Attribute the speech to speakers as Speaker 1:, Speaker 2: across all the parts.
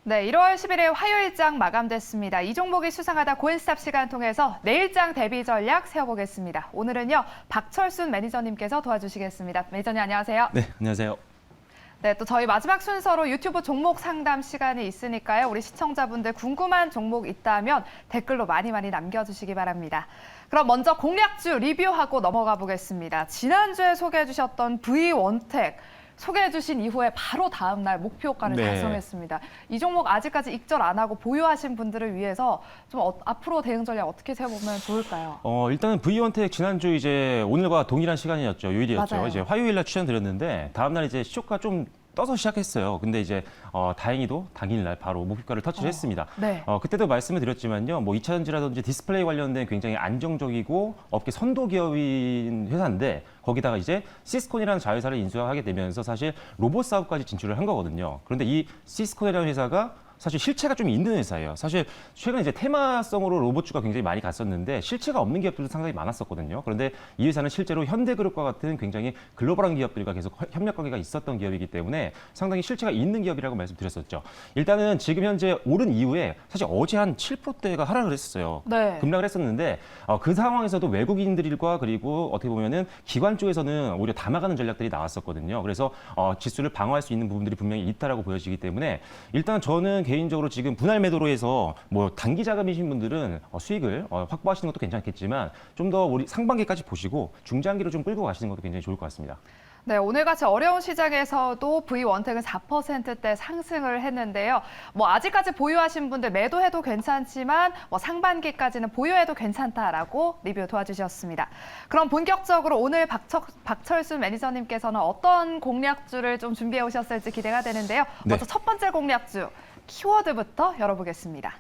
Speaker 1: 네, 1월 11일 화요일장 마감됐습니다. 이 종목이 수상하다 고인스탑 시간 통해서 내일장 대비 전략 세워보겠습니다. 오늘은요, 박철순 매니저님께서 도와주시겠습니다. 매니저님 안녕하세요.
Speaker 2: 네, 안녕하세요.
Speaker 1: 네, 또 저희 마지막 순서로 유튜브 종목 상담 시간이 있으니까요. 우리 시청자분들 궁금한 종목 있다면 댓글로 많이 남겨주시기 바랍니다. 그럼 먼저 공략주 리뷰하고 넘어가 보겠습니다. 지난주에 소개해 주셨던 V원텍. 소개해 주신 이후에 바로 다음 날 목표가를 달성했습니다. 이 종목 아직까지 익절 안 하고 보유하신 분들을 위해서 좀 앞으로 대응 전략 어떻게 세워보면 좋을까요?
Speaker 2: 일단은 V원텍 지난주 이제 오늘과 동일한 시간이었죠. 요일이었죠.
Speaker 1: 맞아요.
Speaker 2: 이제 화요일 날 추천드렸는데 다음 날 이제 시초가 좀 떠서 시작했어요. 근데 이제 다행히도 당일날 바로 목표가를 터치를 했습니다.
Speaker 1: 네.
Speaker 2: 그때도 말씀을 드렸지만요. 뭐 2차전지라든지 디스플레이 관련된 굉장히 안정적이고 업계 선도 기업인 회사인데 거기다가 이제 시스콘이라는 자회사를 인수하게 되면서 사실 로봇 사업까지 진출을 한 거거든요. 그런데 이 시스콘이라는 회사가 사실 실체가 좀 있는 회사예요. 사실 최근 이제 테마성으로 로봇주가 굉장히 많이 갔었는데 실체가 없는 기업들도 상당히 많았었거든요. 그런데 이 회사는 실제로 현대그룹과 같은 굉장히 글로벌한 기업들과 계속 협력 관계가 있었던 기업이기 때문에 상당히 실체가 있는 기업이라고 말씀드렸었죠. 일단은 지금 현재 오른 이후에 사실 어제 한 7%대가 하락을 했었어요.
Speaker 1: 네.
Speaker 2: 급락을 했었는데 그 상황에서도 외국인들과 그리고 어떻게 보면은 기관 쪽에서는 오히려 담아가는 전략들이 나왔었거든요. 그래서 지수를 방어할 수 있는 부분들이 분명히 있다라고 보여지기 때문에 일단 저는 개인적으로 지금 분할 매도로 해서 뭐 단기 자금이신 분들은 수익을 확보하시는 것도 괜찮겠지만 좀 더 우리 상반기까지 보시고 중장기로 좀 끌고 가시는 것도 굉장히 좋을 것 같습니다.
Speaker 1: 네, 오늘같이 어려운 시장에서도 V원텍은 4%대 상승을 했는데요. 뭐 아직까지 보유하신 분들 매도해도 괜찮지만 뭐 상반기까지는 보유해도 괜찮다라고 리뷰 도와주셨습니다. 그럼 본격적으로 오늘 박철순 매니저님께서는 어떤 공략주를 좀 준비해 오셨을지 기대가 되는데요. 먼저 첫 번째 공략주 키워드부터 열어보겠습니다.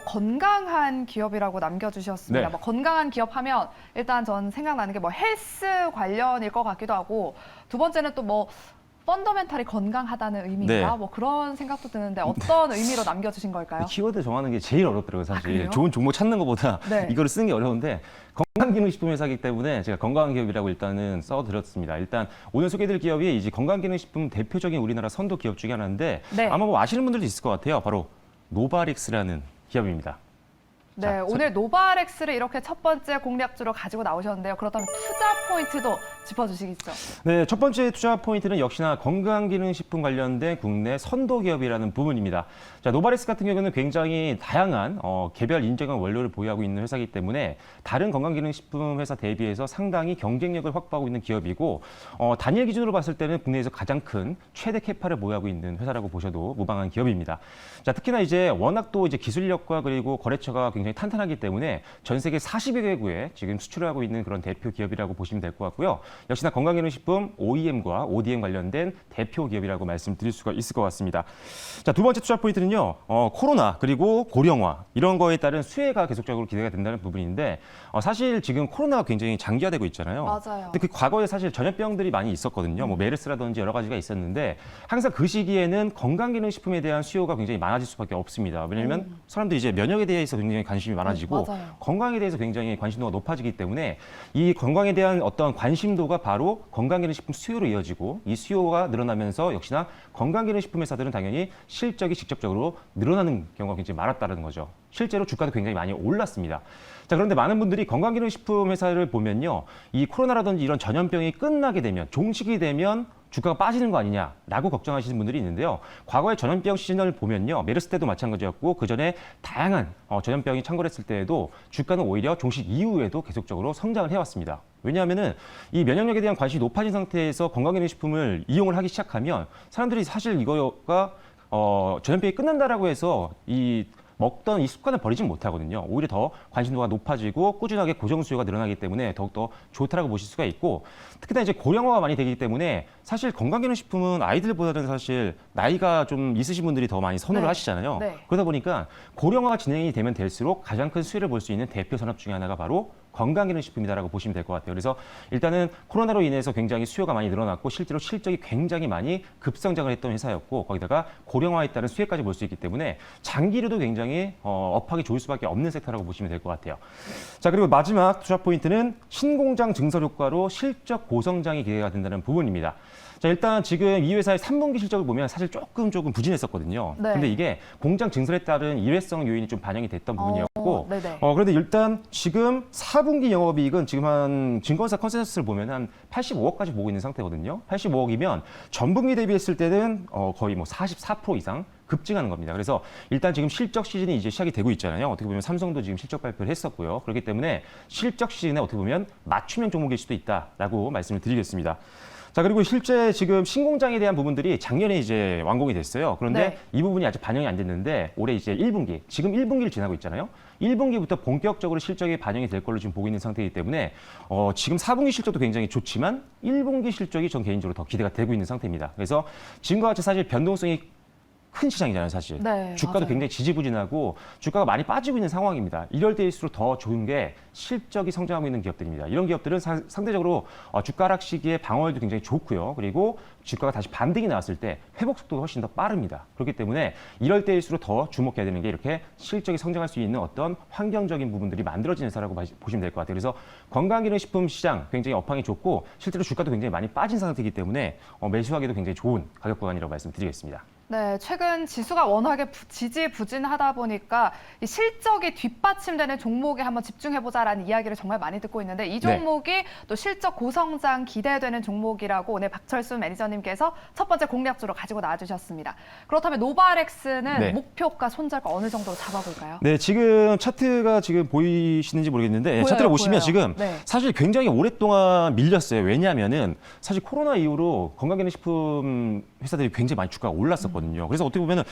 Speaker 1: 건강한 기업이라고 남겨주셨습니다.
Speaker 2: 네.
Speaker 1: 뭐 건강한 기업 하면 일단 전 생각나는 게 뭐 헬스 관련일 것 같기도 하고 두 번째는 또 뭐 펀더멘탈이 건강하다는 의미인가?
Speaker 2: 네.
Speaker 1: 뭐 그런 생각도 드는데 어떤 의미로 남겨주신 걸까요?
Speaker 2: 키워드 정하는 게 제일 어렵더라고요, 사실.
Speaker 1: 그래요?
Speaker 2: 좋은 종목 찾는 것보다
Speaker 1: 네.
Speaker 2: 이거를 쓰는 게 어려운데 건강기능식품 회사이기 때문에 제가 건강한 기업이라고 일단은 써드렸습니다. 일단 오늘 소개해드릴 기업이 이제 건강기능식품 대표적인 우리나라 선도 기업 중에 하나인데
Speaker 1: 네.
Speaker 2: 아마 뭐 아시는 분들도 있을 것 같아요. 바로 노바릭스라는 기업입니다.
Speaker 1: 네,
Speaker 2: 자,
Speaker 1: 오늘 노바렉스를 이렇게 첫 번째 공략주로 가지고 나오셨는데요. 그렇다면 투자 포인트도 짚어주시겠죠?
Speaker 2: 네, 첫 번째 투자 포인트는 역시나 건강기능식품 관련된 국내 선도 기업이라는 부분입니다. 자, 노바렉스 같은 경우는 굉장히 다양한 개별 인정한 원료를 보유하고 있는 회사이기 때문에 다른 건강기능식품 회사 대비해서 상당히 경쟁력을 확보하고 있는 기업이고 단일 기준으로 봤을 때는 국내에서 가장 큰 최대 캐파를 보유하고 있는 회사라고 보셔도 무방한 기업입니다. 자, 특히나 이제 워낙 또 이제 기술력과 그리고 거래처가 굉장히 탄탄하기 때문에 전 세계 40여 개국에 지금 수출을 하고 있는 그런 대표 기업이라고 보시면 될 것 같고요. 역시나 건강기능식품 OEM과 ODM 관련된 대표 기업이라고 말씀드릴 수가 있을 것 같습니다. 자, 두 번째 투자 포인트는요. 코로나 그리고 고령화 이런 거에 따른 수혜가 계속적으로 기대가 된다는 부분인데 사실 지금 코로나가 굉장히 장기화되고 있잖아요.
Speaker 1: 맞아요.
Speaker 2: 근데 그 과거에 사실 전염병들이 많이 있었거든요. 뭐 메르스라든지 여러 가지가 있었는데 항상 그 시기에는 건강기능식품에 대한 수요가 굉장히 많아질 수밖에 없습니다. 왜냐하면 사람들이 이제 면역에 대해서 굉장히 관심이 많아지고
Speaker 1: 맞아요.
Speaker 2: 건강에 대해서 굉장히 관심도가 높아지기 때문에 이 건강에 대한 어떤 관심도가 바로 건강기능식품 수요로 이어지고 이 수요가 늘어나면서 역시나 건강기능식품 회사들은 당연히 실적이 직접적으로 늘어나는 경우가 굉장히 많았다는 거죠. 실제로 주가도 굉장히 많이 올랐습니다. 자, 그런데 많은 분들이 건강기능식품 회사를 보면요. 이 코로나라든지 이런 전염병이 끝나게 되면 종식이 되면 주가가 빠지는 거 아니냐라고 걱정하시는 분들이 있는데요. 과거의 전염병 시즌을 보면요. 메르스 때도 마찬가지였고 그전에 다양한 전염병이 창궐했을 때에도 주가는 오히려 종식 이후에도 계속적으로 성장을 해왔습니다. 왜냐하면은 이 면역력에 대한 관심이 높아진 상태에서 건강기능식품을 이용을 하기 시작하면 사람들이 사실 이거가 전염병이 끝난다라고 해서 먹던 이 습관을 버리진 못하거든요. 오히려 더 관심도가 높아지고 꾸준하게 고정 수요가 늘어나기 때문에 더욱더 좋다라고 보실 수가 있고 특히나 이제 고령화가 많이 되기 때문에 사실 건강기능식품은 아이들보다는 사실 나이가 좀 있으신 분들이 더 많이 선호를 하시잖아요.
Speaker 1: 네.
Speaker 2: 그러다 보니까 고령화가 진행이 되면 될수록 가장 큰 수혜를 볼 수 있는 대표 산업 중에 하나가 바로 건강기능식품이다라고 보시면 될 것 같아요. 그래서 일단은 코로나로 인해서 굉장히 수요가 많이 늘어났고 실제로 실적이 굉장히 많이 급성장을 했던 회사였고 거기다가 고령화에 따른 수혜까지 볼 수 있기 때문에 장기로도 굉장히 업하기 좋을 수밖에 없는 섹터라고 보시면 될 것 같아요. 자, 그리고 마지막 투자 포인트는 신공장 증설 효과로 실적 고성장이 기대가 된다는 부분입니다. 자, 일단 지금 이 회사의 3분기 실적을 보면 사실 조금 부진했었거든요.
Speaker 1: 네.
Speaker 2: 근데 이게 공장 증설에 따른 일회성 요인이 좀 반영이 됐던 부분이었고,
Speaker 1: 네네.
Speaker 2: 그런데 일단 지금 4분기 영업이익은 지금 한 증권사 컨센서스를 보면 한 85억까지 보고 있는 상태거든요. 85억이면 전분기 대비했을 때는 거의 뭐 44% 이상 급증하는 겁니다. 그래서 일단 지금 실적 시즌이 이제 시작이 되고 있잖아요. 어떻게 보면 삼성도 지금 실적 발표를 했었고요. 그렇기 때문에 실적 시즌에 어떻게 보면 맞춤형 종목일 수도 있다라고 말씀을 드리겠습니다. 자, 그리고 실제 지금 신공장에 대한 부분들이 작년에 이제 완공이 됐어요. 그런데
Speaker 1: 네.
Speaker 2: 이 부분이 아직 반영이 안 됐는데 올해 이제 1분기, 지금 1분기를 지나고 있잖아요. 1분기부터 본격적으로 실적이 반영이 될 걸로 지금 보고 있는 상태이기 때문에 지금 4분기 실적도 굉장히 좋지만 1분기 실적이 전 개인적으로 더 기대가 되고 있는 상태입니다. 그래서 지금과 같이 사실 변동성이 큰 시장이잖아요, 사실.
Speaker 1: 네,
Speaker 2: 주가도
Speaker 1: 맞아요.
Speaker 2: 굉장히 지지부진하고 주가가 많이 빠지고 있는 상황입니다. 이럴 때일수록 더 좋은 게 실적이 성장하고 있는 기업들입니다. 이런 기업들은 상대적으로 주가 하락 시기에 방어율도 굉장히 좋고요. 그리고 주가가 다시 반등이 나왔을 때 회복 속도가 훨씬 더 빠릅니다. 그렇기 때문에 이럴 때일수록 더 주목해야 되는 게 이렇게 실적이 성장할 수 있는 어떤 환경적인 부분들이 만들어지는 회사라고 보시면 될 것 같아요. 그래서 건강기능식품 시장 굉장히 업황이 좋고 실제로 주가도 굉장히 많이 빠진 상태이기 때문에 매수하기도 굉장히 좋은 가격 구간이라고 말씀드리겠습니다.
Speaker 1: 네, 최근 지수가 워낙에 지지부진하다 보니까 이 실적이 뒷받침되는 종목에 한번 집중해보자라는 이야기를 정말 많이 듣고 있는데 이 종목이 또 실적 고성장 기대되는 종목이라고 오늘 박철순 매니저님께서 첫 번째 공략주로 가지고 나와주셨습니다. 그렇다면 노바렉스는
Speaker 2: 네.
Speaker 1: 목표가 손절가 어느 정도로 잡아볼까요?
Speaker 2: 네, 지금 차트가 지금 보이시는지 모르겠는데
Speaker 1: 보여요,
Speaker 2: 차트를 보시면
Speaker 1: 보여요.
Speaker 2: 지금
Speaker 1: 네.
Speaker 2: 사실 굉장히 오랫동안 밀렸어요. 왜냐하면은 사실 코로나 이후로 건강기능식품 회사들이 굉장히 많이 주가가 올랐었거든요. 그래서 어떻게 보면은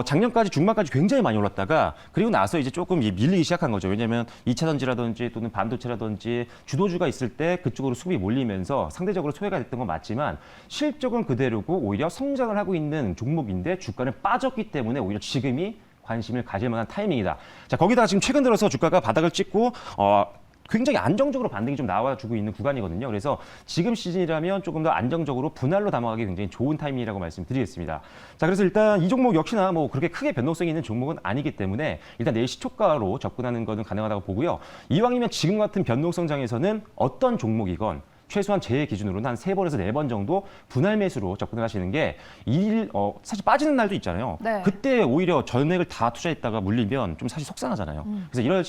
Speaker 2: 작년까지 중반까지 굉장히 많이 올랐다가 그리고 나서 이제 조금 밀리기 시작한 거죠. 왜냐하면 2차 전지라든지 또는 반도체라든지 주도주가 있을 때 그쪽으로 수급이 몰리면서 상대적으로 소외가 됐던 건 맞지만 실적은 그대로고 오히려 성장을 하고 있는 종목인데 주가는 빠졌기 때문에 오히려 지금이 관심을 가질 만한 타이밍이다. 자, 거기다가 지금 최근 들어서 주가가 바닥을 찍고 굉장히 안정적으로 반등이 좀 나와주고 있는 구간이거든요. 그래서 지금 시즌이라면 조금 더 안정적으로 분할로 담아가기 굉장히 좋은 타이밍이라고 말씀드리겠습니다. 자, 그래서 일단 이 종목 역시나 뭐 그렇게 크게 변동성이 있는 종목은 아니기 때문에 일단 내일 시초가로 접근하는 것은 가능하다고 보고요. 이왕이면 지금 같은 변동성장에서는 어떤 종목이건 최소한 제 기준으로는 한 3번에서 4번 정도 분할 매수로 접근을 하시는 게 사실 빠지는 날도 있잖아요.
Speaker 1: 네.
Speaker 2: 그때 오히려 전액을 다 투자했다가 물리면 좀 사실 속상하잖아요. 그래서 이런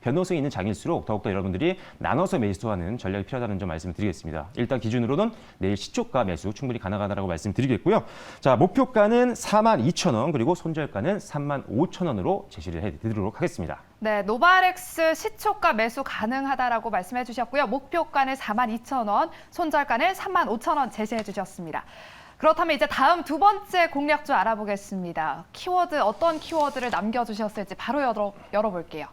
Speaker 2: 변동성이 있는 장일수록 더욱더 여러분들이 나눠서 매수하는 전략이 필요하다는 점 말씀드리겠습니다. 일단 기준으로는 내일 시초가 매수 충분히 가능하다고 말씀드리겠고요. 자, 목표가는 42,000원 그리고 손절가는 35,000원으로 제시를 해드리도록 하겠습니다.
Speaker 1: 네, 노바렉스 시초가 매수 가능하다라고 말씀해 주셨고요. 목표가는 42,000원, 손절가는 35,000원 제시해 주셨습니다. 그렇다면 이제 다음 두 번째 공략주 알아보겠습니다. 키워드, 어떤 키워드를 남겨주셨을지 바로 열어볼게요.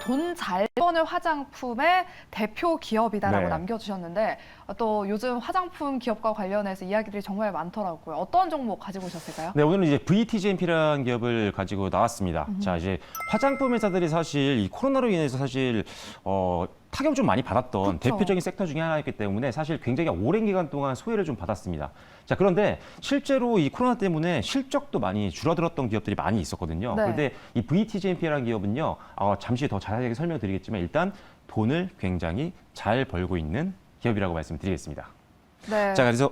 Speaker 1: 돈 잘 버는 화장품의 대표 기업이다라고
Speaker 2: 네.
Speaker 1: 남겨주셨는데 또 요즘 화장품 기업과 관련해서 이야기들이 정말 많더라고요. 어떤 종목 가지고 오셨을까요?
Speaker 2: 네, 오늘은 이제 VTGMP라는 기업을 가지고 나왔습니다. 자, 이제 화장품 회사들이 사실 이 코로나로 인해서 사실 타격을 좀 많이 받았던
Speaker 1: 그쵸.
Speaker 2: 대표적인 섹터 중에 하나였기 때문에 사실 굉장히 오랜 기간 동안 소외를 좀 받았습니다. 자, 그런데 실제로 이 코로나 때문에 실적도 많이 줄어들었던 기업들이 많이 있었거든요.
Speaker 1: 네.
Speaker 2: 그런데 이 VTGMP라는 기업은요, 잠시 더 자세하게 설명드리겠지만 일단 돈을 굉장히 잘 벌고 있는 기업이라고 말씀드리겠습니다.
Speaker 1: 네,
Speaker 2: 자, 그래서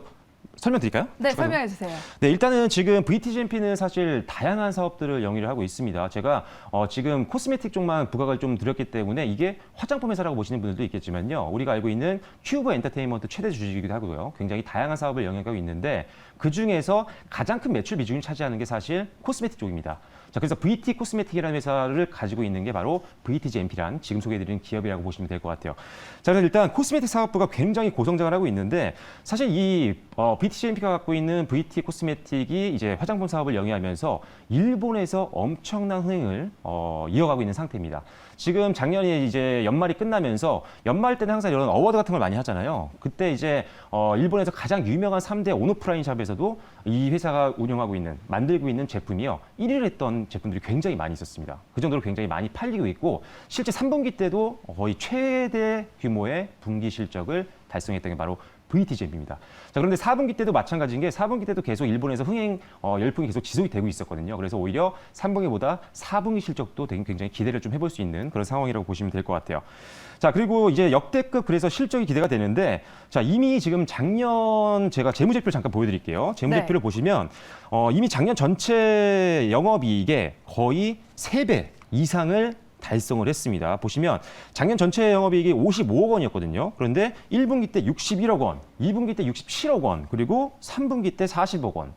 Speaker 2: 설명드릴까요?
Speaker 1: 네
Speaker 2: 추가로?
Speaker 1: 설명해 주세요.
Speaker 2: 네, 일단은 지금 VTGMP는 사실 다양한 사업들을 영위를 하고 있습니다. 제가 지금 코스메틱 쪽만 부각을 좀 드렸기 때문에 이게 화장품 회사라고 보시는 분들도 있겠지만요. 우리가 알고 있는 큐브 엔터테인먼트 최대 주주이기도 하고요. 굉장히 다양한 사업을 영위하고 있는데 그중에서 가장 큰 매출 비중을 차지하는 게 사실 코스메틱 쪽입니다. 자, 그래서 VT 코스메틱이라는 회사를 가지고 있는 게 바로 VTGMP란 지금 소개해드린 기업이라고 보시면 될 것 같아요. 자, 그래서 일단 코스메틱 사업부가 굉장히 고성장을 하고 있는데 사실 이 VTGMP가 갖고 있는 VT 코스메틱이 이제 화장품 사업을 영위하면서 일본에서 엄청난 흥행을 이어가고 있는 상태입니다. 지금 작년에 이제 연말이 끝나면서 연말 때는 항상 이런 어워드 같은 걸 많이 하잖아요. 그때 이제 일본에서 가장 유명한 3대 온오프라인 샵에서도 이 회사가 운영하고 있는, 만들고 있는 제품이요. 1위를 했던 제품들이 굉장히 많이 있었습니다. 그 정도로 굉장히 많이 팔리고 있고 실제 3분기 때도 거의 최대 규모의 분기 실적을 달성했던 게 바로 VTGMP입니다. 자, 그런데 4분기 때도 마찬가지인 게 4분기 때도 계속 일본에서 흥행 열풍이 계속 지속이 되고 있었거든요. 그래서 오히려 3분기보다 4분기 실적도 굉장히 기대를 좀 해볼 수 있는 그런 상황이라고 보시면 될 것 같아요. 자, 그리고 이제 역대급 그래서 실적이 기대가 되는데, 자, 이미 지금 작년 제가 재무제표를 잠깐 보여드릴게요. 재무제표를 보시면 이미 작년 전체 영업이익의 거의 3배 이상을 달성을 했습니다. 보시면 작년 전체 영업이익이 55억 원이었거든요. 그런데 1분기 때 61억 원, 2분기 때 67억 원, 그리고 3분기 때 40억 원.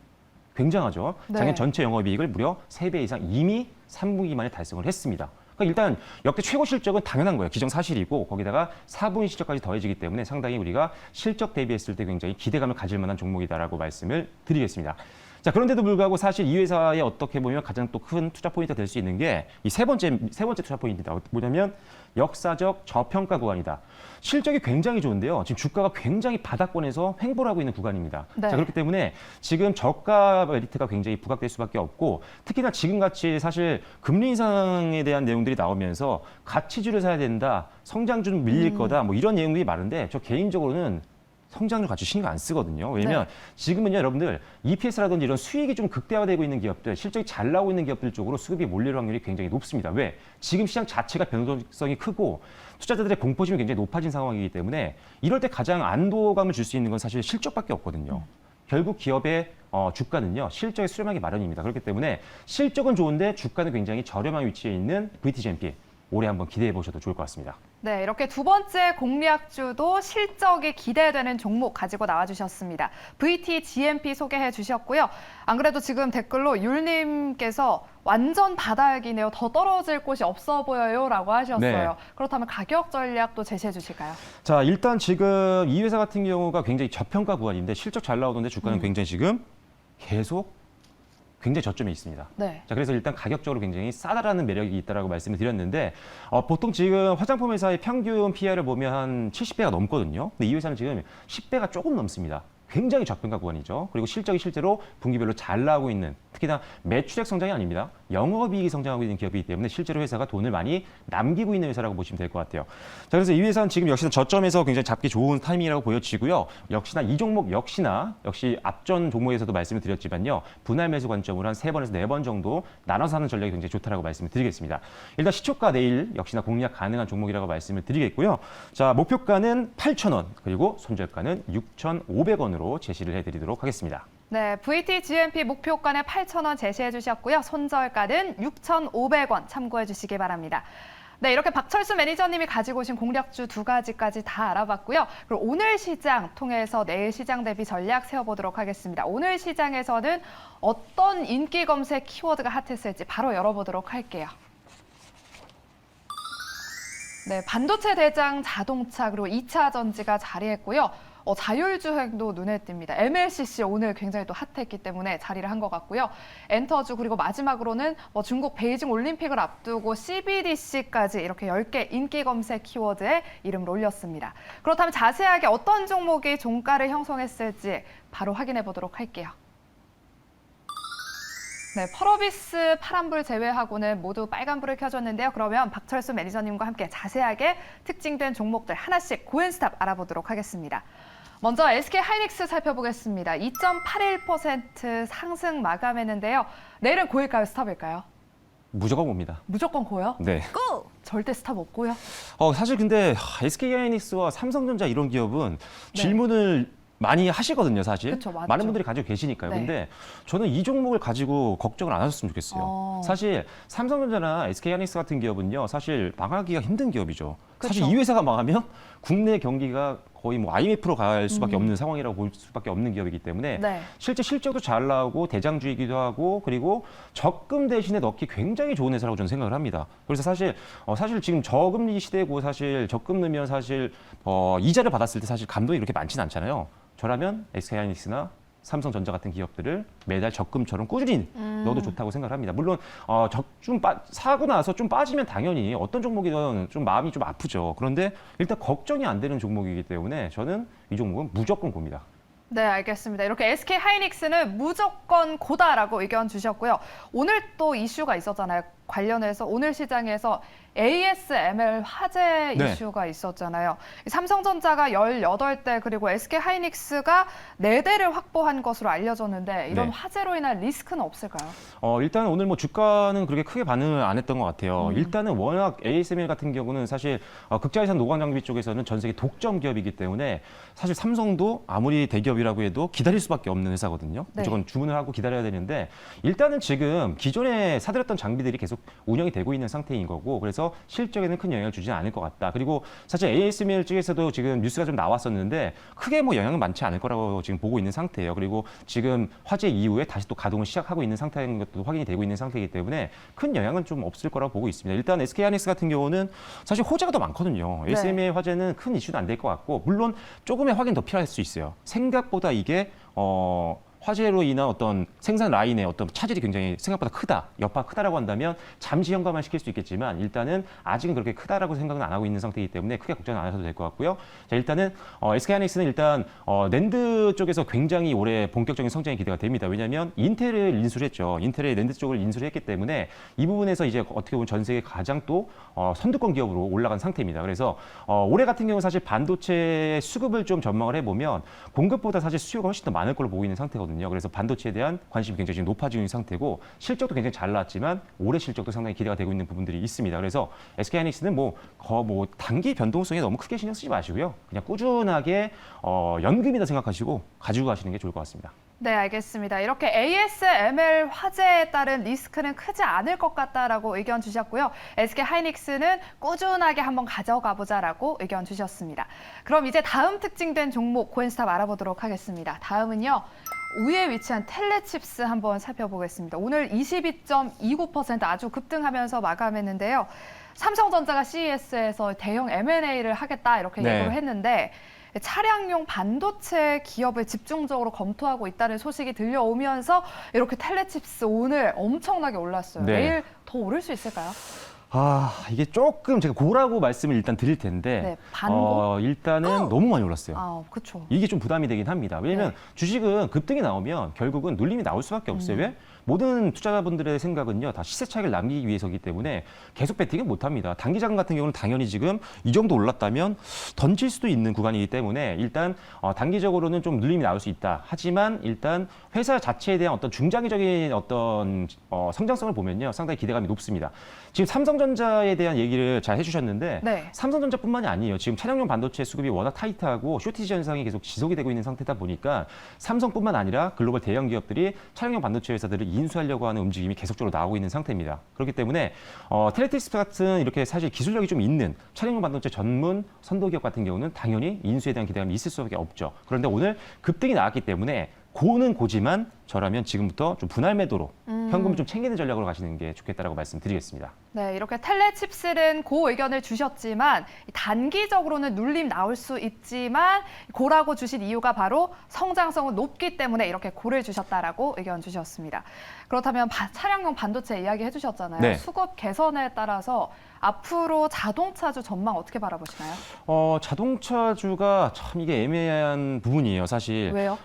Speaker 2: 굉장하죠.
Speaker 1: 네.
Speaker 2: 작년 전체 영업이익을 무려 3배 이상 이미 3분기 만에 달성을 했습니다. 그러니까 일단 역대 최고 실적은 당연한 거예요. 기정사실이고 거기다가 4분기 실적까지 더해지기 때문에 상당히 우리가 실적 대비했을 때 굉장히 기대감을 가질 만한 종목이다라고 말씀을 드리겠습니다. 자, 그런데도 불구하고 사실 이 회사의 어떻게 보면 가장 또 큰 투자 포인트가 될 수 있는 게 이 세 번째 투자 포인트다. 뭐냐면 역사적 저평가 구간이다. 실적이 굉장히 좋은데요. 지금 주가가 굉장히 바닥권에서 횡보를 하고 있는 구간입니다.
Speaker 1: 네.
Speaker 2: 자, 그렇기 때문에 지금 저가 메리트가 굉장히 부각될 수밖에 없고, 특히나 지금같이 사실 금리 인상에 대한 내용들이 나오면서 가치주를 사야 된다, 성장주는 밀릴 거다, 뭐 이런 내용들이 많은데 저 개인적으로는 성장률 같이 신경 안 쓰거든요. 왜냐면 지금은요, 여러분들 EPS라든지 이런 수익이 좀 극대화되고 있는 기업들, 실적이 잘 나오고 있는 기업들 쪽으로 수급이 몰릴 확률이 굉장히 높습니다. 왜? 지금 시장 자체가 변동성이 크고 투자자들의 공포심이 굉장히 높아진 상황이기 때문에 이럴 때 가장 안도감을 줄 수 있는 건 사실 실적밖에 없거든요. 결국 기업의 주가는요, 실적에 수렴하기 마련입니다. 그렇기 때문에 실적은 좋은데 주가는 굉장히 저렴한 위치에 있는 VTGMP 올해 한번 기대해 보셔도 좋을 것 같습니다.
Speaker 1: 네, 이렇게 두 번째 공략주도 실적이 기대되는 종목 가지고 나와주셨습니다. VTGMP 소개해 주셨고요. 안 그래도 지금 댓글로 율님께서 완전 바닥이네요. 더 떨어질 곳이 없어 보여요. 라고 하셨어요.
Speaker 2: 네.
Speaker 1: 그렇다면 가격 전략도 제시해 주실까요?
Speaker 2: 자, 일단 지금 이 회사 같은 경우가 굉장히 저평가 구간인데 실적 잘 나오던데 주가는 굉장히 지금 계속 굉장히 저점에 있습니다.
Speaker 1: 네.
Speaker 2: 자, 그래서 일단 가격적으로 굉장히 싸다라는 매력이 있다라고 말씀을 드렸는데, 보통 지금 화장품 회사의 평균 PR을 보면 한 70배가 넘거든요. 근데 이 회사는 지금 10배가 조금 넘습니다. 굉장히 저평가 구간이죠. 그리고 실적이 실제로 분기별로 잘 나오고 있는, 특히나 매출액 성장이 아닙니다. 영업이익이 성장하고 있는 기업이기 때문에 실제로 회사가 돈을 많이 남기고 있는 회사라고 보시면 될 것 같아요. 자, 그래서 이 회사는 지금 역시나 저점에서 굉장히 잡기 좋은 타이밍이라고 보여지고요. 역시나 이 종목 역시 앞전 종목에서도 말씀을 드렸지만요. 분할 매수 관점으로 한 3번에서 4번 정도 나눠서 하는 전략이 굉장히 좋다라고 말씀을 드리겠습니다. 일단 시초가 내일 역시나 공략 가능한 종목이라고 말씀을 드리겠고요. 자, 목표가는 8,000원, 그리고 손절가는 6,500원으로 제시를 해드리도록 하겠습니다.
Speaker 1: 네, VTGMP 목표가는 8,000원 제시해 주셨고요. 손절가는 6,500원 참고해 주시기 바랍니다. 네, 이렇게 박철수 매니저님이 가지고 오신 공략주 2가지까지 다 알아봤고요. 그리고 오늘 시장 통해서 내일 시장 대비 전략 세워보도록 하겠습니다. 오늘 시장에서는 어떤 인기 검색 키워드가 핫했을지 바로 열어보도록 할게요. 네, 반도체 대장 자동차 그리고 2차 전지가 자리했고요. 자율주행도 눈에 띕니다. MLCC 오늘 굉장히 또 핫했기 때문에 자리를 한 것 같고요. 엔터주 그리고 마지막으로는 중국 베이징 올림픽을 앞두고 CBDC까지 이렇게 10개 인기 검색 키워드에 이름을 올렸습니다. 그렇다면 자세하게 어떤 종목이 종가를 형성했을지 바로 확인해 보도록 할게요. 네, 펄어비스 파란불 제외하고는 모두 빨간불을 켜줬는데요. 그러면 박철수 매니저님과 함께 자세하게 특징된 종목들 하나씩 고엔스탑 알아보도록 하겠습니다. 먼저 SK하이닉스 살펴보겠습니다. 2.81% 상승 마감했는데요. 내일은 고일까요? 스탑일까요?
Speaker 2: 무조건 봅니다.
Speaker 1: 무조건 고요?
Speaker 2: 네.
Speaker 1: 고! 절대 스탑 없고요.
Speaker 2: 사실 근데 SK하이닉스와 삼성전자 이런 기업은
Speaker 1: 네.
Speaker 2: 질문을 많이 하시거든요, 사실.
Speaker 1: 그쵸, 맞죠.
Speaker 2: 많은 분들이 가지고 계시니까요.
Speaker 1: 네.
Speaker 2: 근데 저는 이 종목을 가지고 걱정을 안 하셨으면 좋겠어요. 사실 삼성전자나 SK하이닉스 같은 기업은요, 사실 망하기가 힘든 기업이죠. 사실
Speaker 1: 그쵸.
Speaker 2: 이 회사가 망하면 국내 경기가 거의 뭐 IMF로 갈 수밖에 없는 상황이라고 볼 수밖에 없는 기업이기 때문에
Speaker 1: 네.
Speaker 2: 실제 실적도 잘 나오고 대장주이기도 하고, 그리고 적금 대신에 넣기 굉장히 좋은 회사라고 저는 생각을 합니다. 그래서 사실 지금 저금리 시대고 사실 적금 넣으면 사실 이자를 받았을 때 사실 감동이 그렇게 많지는 않잖아요. 저라면 SK하이닉스나 삼성전자 같은 기업들을 매달 적금처럼 꾸준히 넣어도 좋다고 생각을 합니다. 물론 사고 나서 좀 빠지면 당연히 어떤 종목이든 좀 마음이 좀 아프죠. 그런데 일단 걱정이 안 되는 종목이기 때문에 저는 이 종목은 무조건 봅니다.
Speaker 1: 네, 알겠습니다. 이렇게 SK하이닉스는 무조건 고다라고 의견 주셨고요. 오늘 또 이슈가 있었잖아요. 관련해서 오늘 시장에서 ASML 화재
Speaker 2: 네.
Speaker 1: 이슈가 있었잖아요. 삼성전자가 18대 그리고 SK하이닉스가 4대를 확보한 것으로 알려졌는데 이런
Speaker 2: 네.
Speaker 1: 화재로 인한 리스크는 없을까요?
Speaker 2: 일단 오늘 뭐 주가는 그렇게 크게 반응을 안 했던 것 같아요. 일단은 워낙 ASML 같은 경우는 사실 극자회선 노광 장비 쪽에서는 전 세계 독점 기업이기 때문에 사실 삼성도 아무리 대기업이라고 해도 기다릴 수밖에 없는 회사거든요.
Speaker 1: 네.
Speaker 2: 무조건 주문을 하고 기다려야 되는데 일단은 지금 기존에 사들였던 장비들이 계속 운영이 되고 있는 상태인 거고 그래서 실적에는 큰 영향을 주지는 않을 것 같다. 그리고 사실 ASML 쪽에서도 지금 뉴스가 좀 나왔었는데 크게 뭐 영향은 많지 않을 거라고 지금 보고 있는 상태예요. 그리고 지금 화재 이후에 다시 또 가동을 시작하고 있는 상태인 것도 확인이 되고 있는 상태이기 때문에 큰 영향은 좀 없을 거라고 보고 있습니다. 일단 SK하이닉스 같은 경우는 사실 호재가 더 많거든요.
Speaker 1: 네.
Speaker 2: ASML 화재는 큰 이슈는 안 될 것 같고 물론 조금의 확인 더 필요할 수 있어요. 생각보다 이게 화재로 인한 어떤 생산 라인의 어떤 차질이 굉장히 생각보다 크다, 여파가 크다라고 한다면 잠시 현감화 시킬 수 있겠지만 일단은 아직은 그렇게 크다라고 생각은 안 하고 있는 상태이기 때문에 크게 걱정은 안 하셔도 될 것 같고요. 자, 일단은 SK하이닉스는 일단 낸드 쪽에서 굉장히 올해 본격적인 성장이 기대가 됩니다. 왜냐하면 인텔을 인수를 했죠. 인텔의 낸드 쪽을 인수를 했기 때문에 이 부분에서 이제 어떻게 보면 전 세계 가장 또 선두권 기업으로 올라간 상태입니다. 그래서 올해 같은 경우 사실 반도체 수급을 좀 전망을 해보면 공급보다 사실 수요가 훨씬 더 많을 걸로 보이는 상태거든요. 그래서 반도체에 대한 관심이 굉장히 지금 높아지고 있는 상태고 실적도 굉장히 잘 나왔지만 올해 실적도 상당히 기대가 되고 있는 부분들이 있습니다. 그래서 SK하이닉스는 뭐 단기 변동성에 너무 크게 신경 쓰지 마시고요. 그냥 꾸준하게 연금이다 생각하시고 가지고 가시는 게 좋을 것 같습니다.
Speaker 1: 네, 알겠습니다. 이렇게 ASML 화재에 따른 리스크는 크지 않을 것 같다라고 의견 주셨고요. SK하이닉스는 꾸준하게 한번 가져가 보자라고 의견 주셨습니다. 그럼 이제 다음 특징된 종목 코인스탑 알아보도록 하겠습니다. 다음은요. 위에 위치한 텔레칩스 한번 살펴보겠습니다. 오늘 22.29% 아주 급등하면서 마감했는데요. 삼성전자가 CES에서 대형 M&A를 하겠다 이렇게
Speaker 2: 네.
Speaker 1: 예고를 했는데 차량용 반도체 기업을 집중적으로 검토하고 있다는 소식이 들려오면서 이렇게 텔레칩스 오늘 엄청나게 올랐어요.
Speaker 2: 네.
Speaker 1: 내일 더 오를 수 있을까요?
Speaker 2: 이게 조금 제가 고라고 말씀을 일단 드릴 텐데
Speaker 1: 네, 반고?
Speaker 2: 일단은 너무 많이 올랐어요.
Speaker 1: 그렇죠.
Speaker 2: 이게 좀 부담이 되긴 합니다. 왜냐하면
Speaker 1: 네.
Speaker 2: 주식은 급등이 나오면 결국은 눌림이 나올 수밖에 없어요. 왜? 모든 투자자분들의 생각은요, 다 시세 차익을 남기기 위해서이기 때문에 계속 배팅은 못합니다. 단기 자금 같은 경우는 당연히 지금 이 정도 올랐다면 던질 수도 있는 구간이기 때문에 일단 단기적으로는 좀 눌림이 나올 수 있다. 하지만 일단 회사 자체에 대한 어떤 중장기적인 어떤 성장성을 보면요, 상당히 기대감이 높습니다. 지금 삼성전자에 대한 얘기를 잘 해주셨는데
Speaker 1: 네.
Speaker 2: 삼성전자뿐만이 아니에요. 지금 차량용 반도체 수급이 워낙 타이트하고 쇼티지 현상이 계속 지속이 되고 있는 상태다 보니까 삼성뿐만 아니라 글로벌 대형 기업들이 차량용 반도체 회사들을 인수하려고 하는 움직임이 계속적으로 나오고 있는 상태입니다. 그렇기 때문에 텔레틱스 같은 이렇게 사실 기술력이 좀 있는 차량용 반도체 전문 선도 기업 같은 경우는 당연히 인수에 대한 기대감이 있을 수밖에 없죠. 그런데 오늘 급등이 나왔기 때문에 고는 고지만 저라면 지금부터 좀 분할 매도로 현금을 좀 챙기는 전략으로 가시는 게 좋겠다라고 말씀드리겠습니다.
Speaker 1: 네, 이렇게 텔레칩스는 고 의견을 주셨지만 단기적으로는 눌림 나올 수 있지만 고라고 주신 이유가 바로 성장성은 높기 때문에 이렇게 고를 주셨다라고 의견 주셨습니다. 그렇다면 차량용 반도체 이야기 해주셨잖아요.
Speaker 2: 네.
Speaker 1: 수급 개선에 따라서 앞으로 자동차주 전망 어떻게 바라보시나요?
Speaker 2: 자동차주가 참 이게 애매한 부분이에요, 사실.
Speaker 1: 왜요?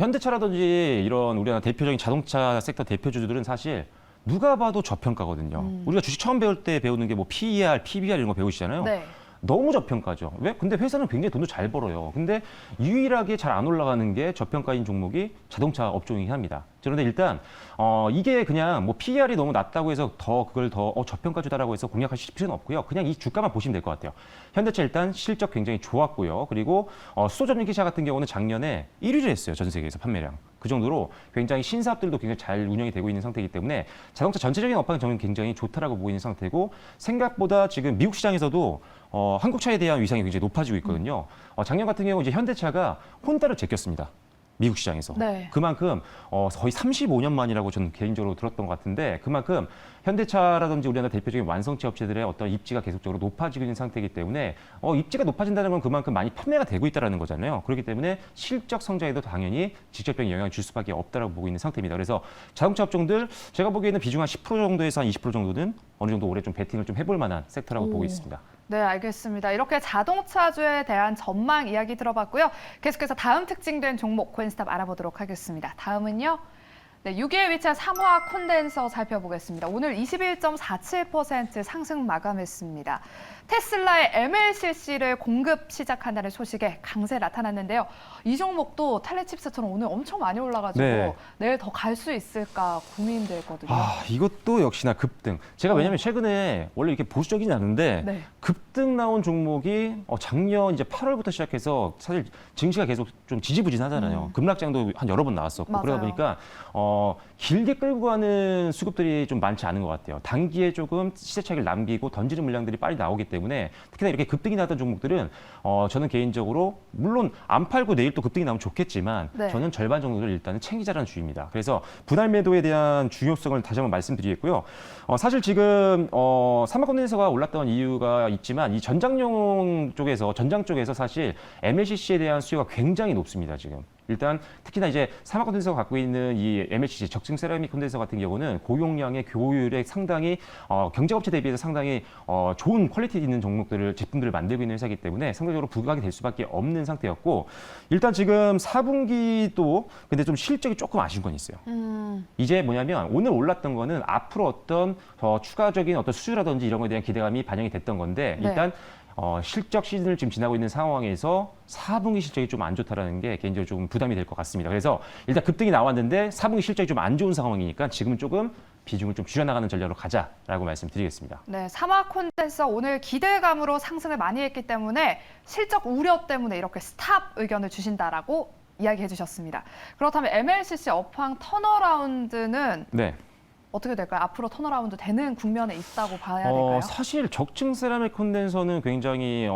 Speaker 2: 현대차라든지 이런 우리나라 대표적인 자동차 섹터 대표주들은 사실 누가 봐도 저평가거든요. 우리가 주식 처음 배울 때 배우는 게 뭐 PER, PBR 이런 거 배우시잖아요.
Speaker 1: 네.
Speaker 2: 너무 저평가죠. 왜? 근데 회사는 굉장히 돈도 잘 벌어요. 근데 유일하게 잘 안 올라가는 게 저평가인 종목이 자동차 업종이긴 합니다. 그런데 일단 이게 그냥 뭐 PER이 너무 낮다고 해서 그걸 더 저평가주다라고 해서 공략하실 필요는 없고요. 그냥 이 주가만 보시면 될 것 같아요. 현대차 일단 실적 굉장히 좋았고요. 그리고 수소전기차 같은 경우는 작년에 1위를 했어요. 전 세계에서 판매량. 그 정도로 굉장히 신사업들도 굉장히 잘 운영이 되고 있는 상태이기 때문에 자동차 전체적인 업황은 저는 굉장히 좋다라고 보이는 상태고 생각보다 지금 미국 시장에서도 한국차에 대한 위상이 굉장히 높아지고 있거든요. 작년 같은 경우 이제 현대차가 혼다를 제꼈습니다. 미국 시장에서.
Speaker 1: 네.
Speaker 2: 그만큼 거의 35년 만이라고 저는 개인적으로 들었던 것 같은데 그만큼 현대차라든지 우리나라 대표적인 완성차 업체들의 어떤 입지가 계속적으로 높아지고 있는 상태이기 때문에 입지가 높아진다는 건 그만큼 많이 판매가 되고 있다는 거잖아요. 그렇기 때문에 실적 성장에도 당연히 직접적인 영향을 줄 수밖에 없다라고 보고 있는 상태입니다. 그래서 자동차 업종들 제가 보기에는 비중 한 10% 정도에서 한 20% 정도는 어느 정도 올해 좀 베팅을 좀 해볼 만한 섹터라고 보고 있습니다.
Speaker 1: 네, 알겠습니다. 이렇게 자동차주에 대한 전망 이야기 들어봤고요. 계속해서 다음 특징된 종목 코인스탑 알아보도록 하겠습니다. 다음은요. 네, 6위에 위치한 삼화 콘덴서 살펴보겠습니다. 오늘 21.47% 상승 마감했습니다. 테슬라의 MLCC를 공급 시작한다는 소식에 강세 나타났는데요. 이 종목도 텔레칩스처럼 오늘 엄청 많이 올라가지고
Speaker 2: 네.
Speaker 1: 내일 더 갈 수 있을까 고민되거든요.
Speaker 2: 이것도 역시나 급등. 제가 왜냐면 최근에 원래 이렇게 보수적이지 않은데
Speaker 1: 네.
Speaker 2: 급등 나온 종목이 작년 이제 8월부터 시작해서 사실 증시가 계속 좀 지지부진하잖아요. 급락장도 한 여러 번 나왔었고
Speaker 1: 맞아요.
Speaker 2: 그러다 보니까 길게 끌고 가는 수급들이 좀 많지 않은 것 같아요. 단기에 조금 시세 차익을 남기고 던지는 물량들이 빨리 나오기 때문에 특히나 이렇게 급등이 나왔던 종목들은 저는 개인적으로 물론 안 팔고 내일 또 급등이 나오면 좋겠지만
Speaker 1: 네.
Speaker 2: 저는 절반 정도를 일단은 챙기자라는 주의입니다. 그래서 분할 매도에 대한 중요성을 다시 한번 말씀드리겠고요. 사실 지금 사막콘덴서가 올랐던 이유가 있지만 이 전장 쪽에서 사실 MLCC에 대한 수요가 굉장히 높습니다. 지금. 일단 특히나 이제 사막 콘덴서가 갖고 있는 이 MLCC 적층 세라믹 콘덴서 같은 경우는 고용량의 교율에 상당히 경쟁업체 대비해서 상당히 좋은 퀄리티 있는 제품들을 만들고 있는 회사이기 때문에 상대적으로 부각이 될 수밖에 없는 상태였고 일단 지금 4분기도 근데 좀 실적이 조금 아쉬운 건 있어요. 이제 뭐냐면 오늘 올랐던 거는 앞으로 어떤 더 추가적인 어떤 수주라든지 이런 거에 대한 기대감이 반영이 됐던 건데
Speaker 1: 네.
Speaker 2: 일단 실적 시즌을 지금 지나고 있는 상황에서 4분기 실적이 좀 안 좋다라는 게 개인적으로 좀 부담이 될 것 같습니다. 그래서 일단 급등이 나왔는데 4분기 실적이 좀 안 좋은 상황이니까 지금은 조금 비중을 좀 줄여나가는 전략으로 가자라고 말씀드리겠습니다.
Speaker 1: 네, 삼화 콘덴서 오늘 기대감으로 상승을 많이 했기 때문에 실적 우려 때문에 이렇게 스탑 의견을 주신다라고 이야기해 주셨습니다. 그렇다면 MLCC 업황 턴어라운드는
Speaker 2: 네.
Speaker 1: 어떻게 될까요? 앞으로 턴어라운드 되는 국면에 있다고 봐야 될까요?
Speaker 2: 사실 적층 세라믹 콘덴서는 굉장히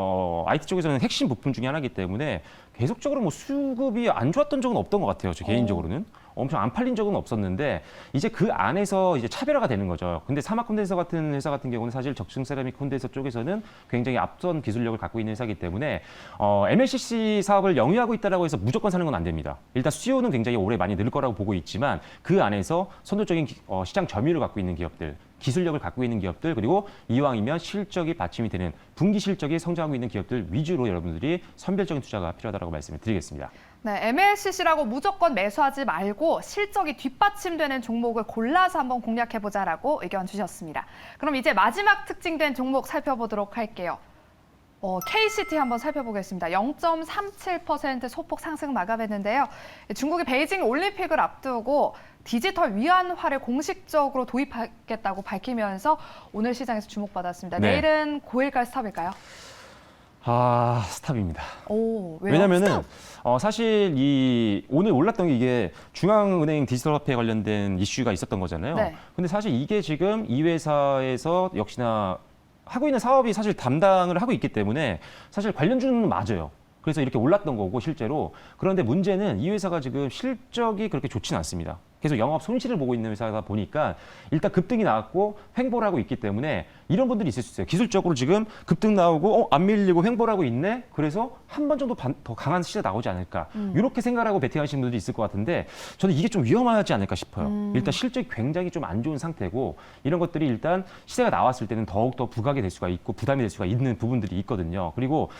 Speaker 2: IT 쪽에서는 핵심 부품 중에 하나이기 때문에 계속적으로 뭐 수급이 안 좋았던 적은 없던 것 같아요. 저 개인적으로는. 엄청 안 팔린 적은 없었는데 이제 그 안에서 이제 차별화가 되는 거죠. 근데 사막 콘덴서 같은 회사 같은 경우는 사실 적층 세라믹 콘덴서 쪽에서는 굉장히 앞선 기술력을 갖고 있는 회사이기 때문에 MLCC 사업을 영위하고 있다라고 해서 무조건 사는 건 안 됩니다. 일단 수요는 굉장히 올해 많이 늘 거라고 보고 있지만 그 안에서 선도적인 시장 점유율을 갖고 있는 기업들, 기술력을 갖고 있는 기업들 그리고 이왕이면 실적이 받침이 되는 분기 실적이 성장하고 있는 기업들 위주로 여러분들이 선별적인 투자가 필요하다고 말씀을 드리겠습니다.
Speaker 1: 네, MLCC라고 무조건 매수하지 말고 실적이 뒷받침되는 종목을 골라서 한번 공략해보자라고 의견 주셨습니다. 그럼 이제 마지막 특징된 종목 살펴보도록 할게요. KCT 한번 살펴보겠습니다. 0.37% 소폭 상승 마감했는데요. 중국이 베이징 올림픽을 앞두고 디지털 위안화를 공식적으로 도입하겠다고 밝히면서 오늘 시장에서 주목받았습니다.
Speaker 2: 네.
Speaker 1: 내일은 고일까요, 스탑일까요?
Speaker 2: 스탑입니다.
Speaker 1: 오, 왜요?
Speaker 2: 왜냐면은
Speaker 1: 스탑?
Speaker 2: 사실 오늘 올랐던 게 이게 중앙은행 디지털 화폐에 관련된 이슈가 있었던 거잖아요.
Speaker 1: 네.
Speaker 2: 근데 사실 이게 지금 이 회사에서 역시나 하고 있는 사업이 사실 담당을 하고 있기 때문에 사실 관련주는 맞아요. 그래서 이렇게 올랐던 거고 실제로. 그런데 문제는 이 회사가 지금 실적이 그렇게 좋지는 않습니다. 계속 영업 손실을 보고 있는 회사다 보니까 일단 급등이 나왔고 횡보를 하고 있기 때문에 이런 분들이 있을 수 있어요. 기술적으로 지금 급등 나오고 안 밀리고 횡보를 하고 있네. 그래서 한 번 정도 더 강한 시세 나오지 않을까. 이렇게 생각하고 베팅하시는 분들이 있을 것 같은데 저는 이게 좀 위험하지 않을까 싶어요. 일단 실적이 굉장히 좀 안 좋은 상태고 이런 것들이 일단 시세가 나왔을 때는 더욱더 부각이 될 수가 있고 부담이 될 수가 있는 부분들이 있거든요. 그리고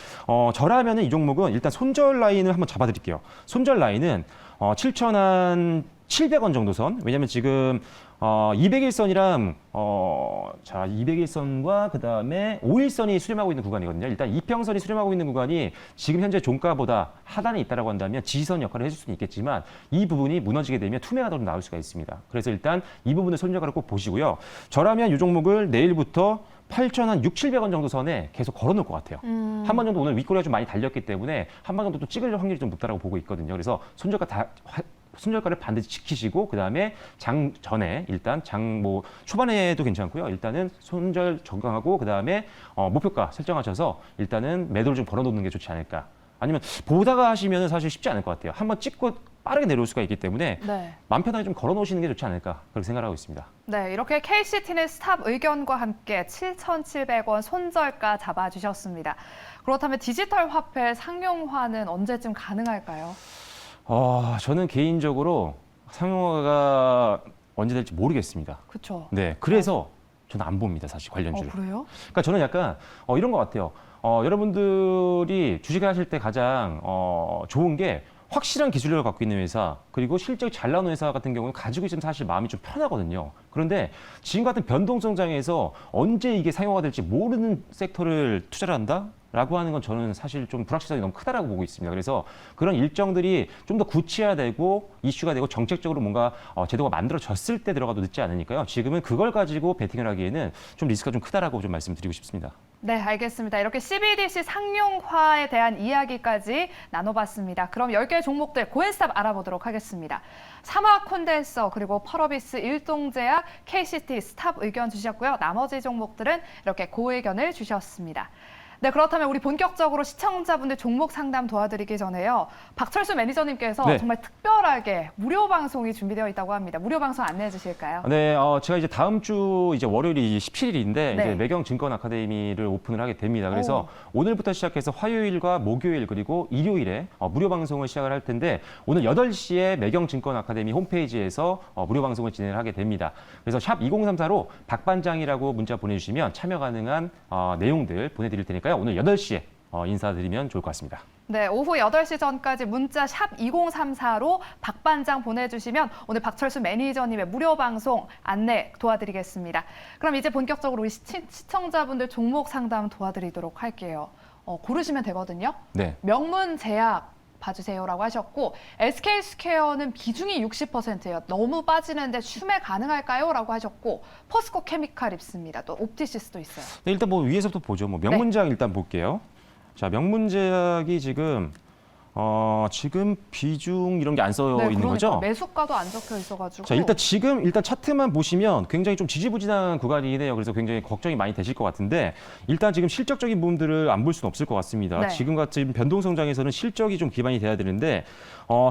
Speaker 2: 저라면은 이 종목은 일단 손절 라인을 한번 잡아드릴게요. 손절 라인은 7,700원 정도 선. 왜냐면 지금 200일선이랑 200일선과 그다음에 5일선이 수렴하고 있는 구간이거든요. 일단 이평선이 수렴하고 있는 구간이 지금 현재 종가보다 하단에 있다라고 한다면 지지선 역할을 해줄 수는 있겠지만 이 부분이 무너지게 되면 투매가 더 나올 수가 있습니다. 그래서 일단 이 부분을 손절가를 꼭 보시고요. 저라면 이 종목을 내일부터 8,600~700원 정도 선에 계속 걸어놓을 것 같아요. 한 번 정도 오늘 윗꼬리가 좀 많이 달렸기 때문에 한 번 정도 또 찍을 확률이 좀 높다라고 보고 있거든요. 그래서 손절가를 반드시 지키시고 그다음에 장 전에 일단 초반에도 괜찮고요. 일단은 손절 적용하고 그다음에 목표가 설정하셔서 일단은 매도를 좀 걸어놓는 게 좋지 않을까. 아니면 보다가 하시면 사실 쉽지 않을 것 같아요. 한번 찍고 빠르게 내려올 수가 있기 때문에
Speaker 1: 네.
Speaker 2: 마음 편하게 좀 걸어놓으시는 게 좋지 않을까 그렇게 생각하고 있습니다.
Speaker 1: 네, 이렇게 KCT는 스탑 의견과 함께 7,700원 손절가 잡아주셨습니다. 그렇다면 디지털 화폐 상용화는 언제쯤 가능할까요?
Speaker 2: 저는 개인적으로 상용화가 언제 될지 모르겠습니다.
Speaker 1: 그렇죠.
Speaker 2: 네, 그래서 저는 안 봅니다, 사실 관련주를.
Speaker 1: 그래요?
Speaker 2: 그러니까 저는 약간 이런 것 같아요. 여러분들이 주식을 하실 때 가장 좋은 게 확실한 기술력을 갖고 있는 회사, 그리고 실적이 잘 나오는 회사 같은 경우는 가지고 있으면 사실 마음이 좀 편하거든요. 그런데 지금 같은 변동성장에서 언제 이게 상용화 될지 모르는 섹터를 투자를 한다? 라고 하는 건 저는 사실 좀 불확실성이 너무 크다라고 보고 있습니다. 그래서 그런 일정들이 좀 더 구체화되고 이슈가 되고 정책적으로 뭔가 제도가 만들어졌을 때 들어가도 늦지 않으니까요. 지금은 그걸 가지고 베팅을 하기에는 좀 리스크가 좀 크다라고 좀 말씀드리고 싶습니다.
Speaker 1: 네, 알겠습니다. 이렇게 CBDC 상용화에 대한 이야기까지 나눠봤습니다. 그럼 10개의 종목들 고엔스탑 알아보도록 하겠습니다. 삼화 콘덴서 그리고 펄어비스, 일동제약, KCT, 스탑 의견 주셨고요. 나머지 종목들은 이렇게 고의견을 주셨습니다. 네, 그렇다면 우리 본격적으로 시청자분들 종목 상담 도와드리기 전에요. 박철수 매니저님께서
Speaker 2: 네.
Speaker 1: 정말 특별하게 무료 방송이 준비되어 있다고 합니다. 무료 방송 안내해 주실까요?
Speaker 2: 네, 제가 이제 다음 주 이제 월요일이 17일인데
Speaker 1: 네.
Speaker 2: 이제 매경증권 아카데미를 오픈을 하게 됩니다. 그래서 오늘부터 시작해서 화요일과 목요일 그리고 일요일에 무료 방송을 시작을 할 텐데 오늘 8시에 매경증권 아카데미 홈페이지에서 무료 방송을 진행을 하게 됩니다. 그래서 샵 2034로 박반장이라고 문자 보내주시면 참여 가능한 내용들 보내드릴 테니까요. 오늘 8시에 인사드리면 좋을 것 같습니다.
Speaker 1: 네, 오후 8시 전까지 문자 샵 2034로 박반장 보내주시면 오늘 박철수 매니저님의 무료 방송 안내 도와드리겠습니다. 그럼 이제 본격적으로 우리 시청자분들 종목 상담 도와드리도록 할게요. 고르시면 되거든요.
Speaker 2: 네.
Speaker 1: 명문제약 봐주세요라고 하셨고 SK스퀘어는 비중이 60%예요. 너무 빠지는데 추매 가능할까요? 라고 하셨고 포스코 케미칼 입습니다. 또 옵티시스도 있어요.
Speaker 2: 네, 일단 뭐 위에서부터 보죠. 뭐 명문제약 일단 볼게요. 자, 명문제약이 지금 지금 비중 이런 게 안 써 있는
Speaker 1: 그러니까
Speaker 2: 거죠?
Speaker 1: 매수가도 안 적혀 있어가지고.
Speaker 2: 자, 일단 차트만 보시면 굉장히 좀 지지부진한 구간이긴 해요. 그래서 굉장히 걱정이 많이 되실 것 같은데 일단 지금 실적적인 부분들을 안 볼 수는 없을 것 같습니다.
Speaker 1: 네.
Speaker 2: 지금 같은 변동성장에서는 실적이 좀 기반이 돼야 되는데